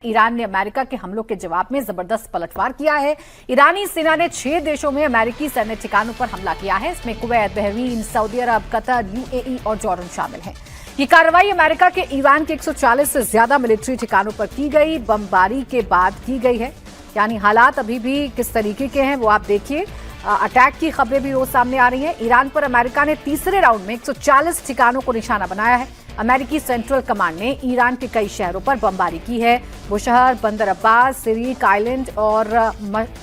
Iran ने America के हमलों के जवाब में जबरदस्त पलटवार किया है। ईरानी सेना ने 6 देशों में अमेरिकी सैन्य ठिकानों पर हमला किया है। इसमें कुवैत, बहरीन, सऊदी अरब, कतर, यूएई और जॉर्डन शामिल हैं। ये कार्रवाई अमेरिका के ईरान के 140 से ज्यादा मिलिट्री ठिकानों पर की गई बमबारी के बाद की गई है। यानी हालात अभी भी किस तरीके के हैं वो आप देखिए। अटैक की खबरें भी रोज सामने आ रही हैं। ईरान पर अमेरिका ने तीसरे राउंड में 140 ठिकानों को निशाना बनाया है। अमेरिकी सेंट्रल कमांड ने ईरान के कई शहरों पर बमबारी की है। बुशहर, बंदर अब्बास, सिरिक आइलैंड और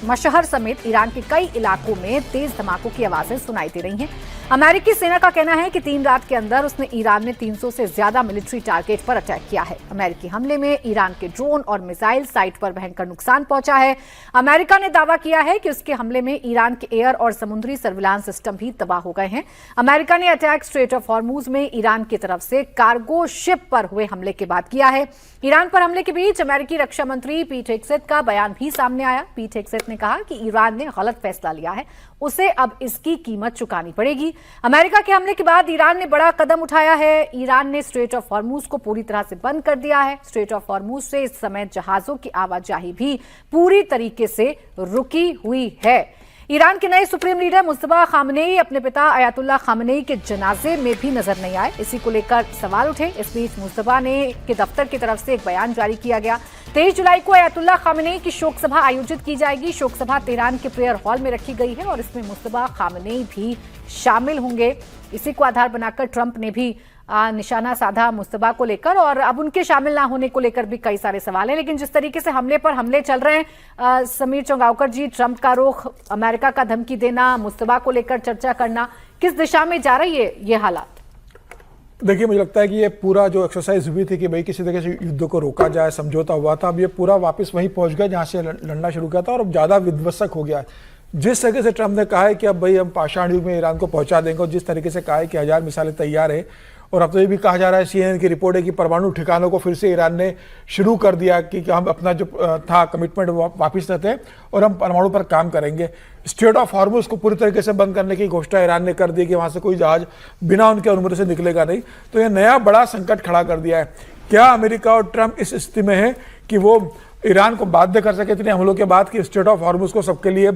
मशहर समेत ईरान के कई इलाकों में तेज धमाकों की आवाजें सुनाई दे रही हैं। अमेरिकी सेना का कहना है कि 3 रात के अंदर उसने ईरान में 300 से ज्यादा मिलिट्री टारगेट पर अटैक किया है। अमेरिकी हमले में ईरान के ड्रोन और मिसाइल साइट पर भयंकर नुकसान पहुंचा है। अमेरिका ने दावा किया है कि उसके हमले में ईरान के एयर और समुद्री सर्विलांस सिस्टम भी तबाह हो गए हैं। अमेरिका ने अटैक स्ट्रेट ऑफ हॉर्मूज में ईरान की तरफ से कार्गो शिप पर हुए हमले के बाद किया है। ईरान पर हमले के बीच अमेरिकी रक्षा मंत्री पीट हेगसेथ का बयान भी सामने आया। पीट हेगसेथ ने कहा कि ईरान ने गलत फैसला लिया है, उसे अब इसकी कीमत चुकानी पड़ेगी। अमेरिका के हमले के बाद ईरान ने बड़ा कदम उठाया है। ईरान ने स्ट्रेट ऑफ हॉर्मूज को पूरी तरह से बंद कर दिया है। स्ट्रेट ऑफ हॉर्मूज से इस समय जहाजों की आवाजाही भी पूरी तरीके से रुकी हुई है। ईरान के नए सुप्रीम लीडर मुस्तफा खामनेई अपने पिता अयातुल्लाह खामनेई के जनाजे में भी नजर नहीं आए। इसी को लेकर सवाल उठे। इस बीच मुस्तफा ने के दफ्तर की तरफ से एक बयान जारी किया गया। 23 जुलाई को अयातुल्लाह खामनेई की शोक सभा आयोजित की जाएगी। शोक सभा तेहरान के प्रेयर हॉल में रखी गई है और इसमें मुस्तफा खामनेई भी शामिल होंगे। इसी को आधार बनाकर ट्रंप ने भी निशाना साधा मुस्तफा को लेकर और अब उनके शामिल ना होने को लेकर भी कई सारे सवाल हैं। लेकिन जिस तरीके से हमले पर हमले चल रहे हैं, समीर चौंगावकर जी, ट्रंप का रुख, अमेरिका का धमकी देना, मुस्तफा को लेकर चर्चा करना, किस दिशा में जा रही है ये हालात? देखिए, मुझे लगता है कि ये पूरा जो एक्सरसाइज हुई थी कि भाई किसी तरह से युद्ध को रोका जाए, समझौता हुआ था, अब ये पूरा वापस वहीं पहुंच गया जहां से लड़ना शुरू किया था और अब ज्यादा विध्वंसक हो गया है। जिस तरीके से ट्रंप ने कहा है कि अब भाई हम पाषाण युग में ईरान को पहुंचा देंगे और जिस तरीके से कहा है कि 1000 मिसाइलें तैयार है और अब तो ये भी कहा जा रहा है, CNN की रिपोर्ट है कि परमाणु ठिकानों को फिर से ईरान ने शुरू कर दिया कि हम अपना जो था कमिटमेंट वापस लेते हैं और हम परमाणु पर काम करेंगे। स्ट्रेट ऑफ हॉर्मूज को पूरी तरीके से बंद करने की घोषणा ईरान ने कर दी कि वहां से कोई जहाज बिना उनकी अनुमति से निकलेगा नहीं। तो यह नया बड़ा संकट खड़ा कर दिया है। क्या अमेरिका और ट्रंप इस स्थिति में है कि वो ईरान को बाध्य कर सके इतने हमलों के बाद कि स्ट्रेट ऑफ हॉर्मूज को सबके लिए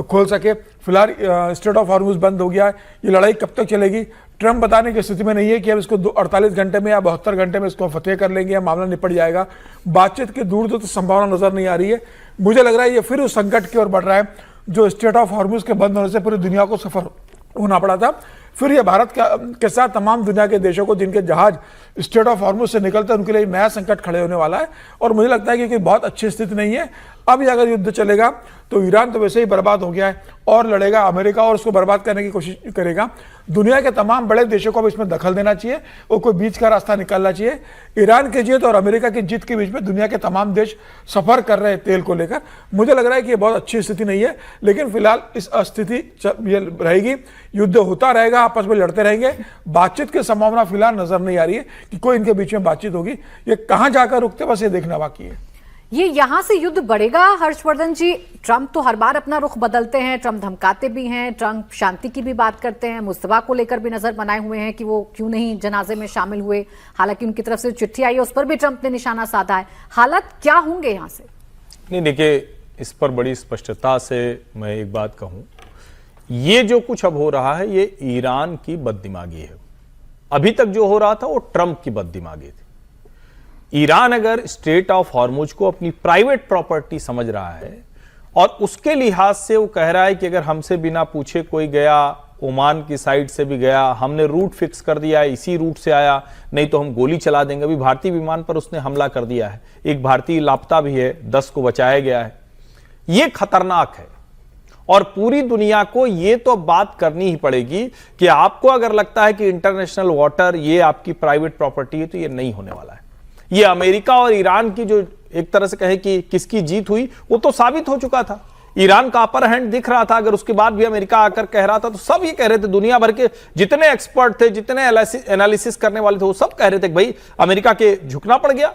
खोल सके? फिलहाल स्ट्रेट ऑफ हॉर्मूज बंद हो गया है। ये लड़ाई कब तक चलेगी? ट्रंप बताने की स्थिति में नहीं है कि अब इसको 48 घंटे में या 72 घंटे में इसको फतेह कर लेंगे या मामला निपट जाएगा। बातचीत की दूर तो संभावना नजर नहीं आ रही है। मुझे लग रहा है ये फिर उस संकट की ओर बढ़ रहा है जो स्ट्रेट ऑफ हॉर्मूज के बंद होने से पूरी दुनिया को सफर होना पड़ा था। फिर ये भारत के साथ तमाम दुनिया के देशों को जिनके जहाज स्ट्रेट ऑफ हॉर्मूज से निकलते हैं उनके लिए नया संकट खड़े होने वाला है। और मुझे लगता है कि कोई बहुत अच्छी स्थिति नहीं है। अब ये अगर युद्ध चलेगा तो ईरान तो वैसे ही बर्बाद हो गया है और लड़ेगा, अमेरिका और उसको बर्बाद करने की कोशिश करेगा। दुनिया के तमाम बड़े देशों को अब इसमें दखल देना चाहिए और कोई बीच का रास्ता निकालना चाहिए। ईरान की जीत और अमेरिका की जीत के बीच में दुनिया के तमाम देश सफर कर रहे हैं तेल को लेकर। मुझे लग रहा है कि ये बहुत अच्छी स्थिति नहीं है, लेकिन फिलहाल इस स्थिति रहेगी, युद्ध होता रहेगा, आपस में लड़ते रहेंगे। बातचीत की संभावना फिलहाल नजर नहीं आ रही है कि कोई इनके बीच में बातचीत होगी। ये कहां जाकर रुकते बस ये देखना बाकी है। ये यहां से युद्ध बढ़ेगा हर्षवर्धन जी? ट्रंप तो हर बार अपना रुख बदलते हैं, ट्रंप धमकाते भी हैं, ट्रंप शांति की भी बात करते हैं, मुस्तफा को लेकर भी नजर बनाए हुए हैं कि वो क्यों नहीं जनाजे में शामिल हुए। हालांकि उनकी तरफ से चिट्ठी आई है, उस पर भी ट्रंप ने निशाना साधा है। हालात क्या होंगे यहां से? नहीं, देखिए, इस पर बड़ी स्पष्टता से मैं एक बात कहूं, ये जो कुछ अब हो रहा है ये ईरान की बददिमागी है। अभी तक जो हो रहा था वो ट्रंप की बददिमागी थी। ईरान अगर स्ट्रेट ऑफ हॉर्मूज को अपनी प्राइवेट प्रॉपर्टी समझ रहा है और उसके लिहाज से वो कह रहा है कि अगर हमसे बिना पूछे कोई गया, ओमान की साइड से भी गया, हमने रूट फिक्स कर दिया है, इसी रूट से आया, नहीं तो हम गोली चला देंगे। अभी भारतीय विमान पर उसने हमला कर दिया है, एक भारतीय लापता भी है, 10 को बचाया गया है। यह खतरनाक है और पूरी दुनिया को यह तो बात करनी ही पड़ेगी कि आपको अगर लगता है कि इंटरनेशनल वाटर ये आपकी प्राइवेट प्रॉपर्टी है तो ये नहीं होने वाला है। ये अमेरिका और ईरान की जो एक तरह से कहे कि किसकी जीत हुई वो तो साबित हो चुका था। ईरान का अपर हैंड दिख रहा था। अगर उसके बाद भी अमेरिका आकर कह रहा था तो सब ये कह रहे थे, दुनिया भर के जितने एक्सपर्ट थे, जितने एनालिसिस करने वाले थे, वो सब कह रहे थे कि भाई अमेरिका के झुकना पड़ गया।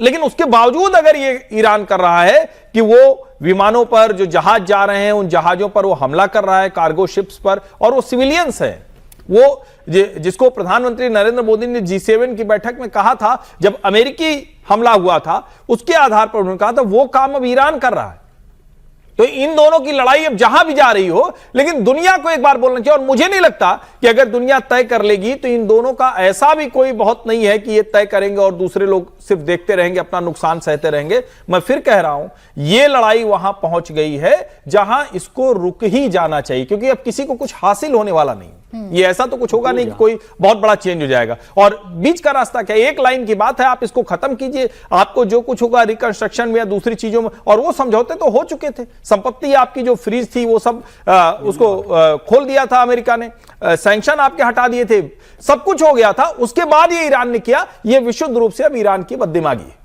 लेकिन उसके बावजूद अगर ये ईरान कर रहा है कि वो विमानों पर जो जहाज जा रहे हैं उन जहाजों पर वो हमला कर रहा है, कार्गो शिप्स पर, और वो सिविलियंस हैं, वो जिसको प्रधानमंत्री नरेंद्र मोदी ने G7 की बैठक में कहा था, जब अमेरिकी हमला हुआ था, उसके आधार पर उन्होंने कहा था वो काम अब ईरान कर रहा है। तो इन दोनों की लड़ाई अब जहां भी जा रही हो, लेकिन दुनिया को एक बार बोलना चाहिए। और मुझे नहीं लगता कि अगर दुनिया तय कर लेगी तो इन दोनों का ऐसा भी कोई बहुत नहीं है कि ये तय करेंगे और दूसरे लोग सिर्फ देखते रहेंगे, अपना नुकसान सहते रहेंगे। मैं फिर कह रहा हूं, ये लड़ाई वहां पहुंच गई है जहां इसको रुक ही जाना चाहिए, क्योंकि अब किसी को कुछ हासिल होने वाला नहीं। ये ऐसा तो कुछ होगा नहीं कि कोई बहुत बड़ा चेंज हो जाएगा। और बीच का रास्ता क्या, एक लाइन की बात है, आप इसको खत्म कीजिए, आपको जो कुछ होगा रिकंस्ट्रक्शन में या दूसरी चीजों में, और वो समझौते तो हो चुके थे। संपत्ति आपकी जो फ्रीज थी वो सब उसको खोल दिया था अमेरिका ने, सैंक्शन आपके हटा दिए थे, सब कुछ हो गया था। उसके बाद ये ईरान ने किया, ये विशुद्ध रूप से अब ईरान की बददिमागी है।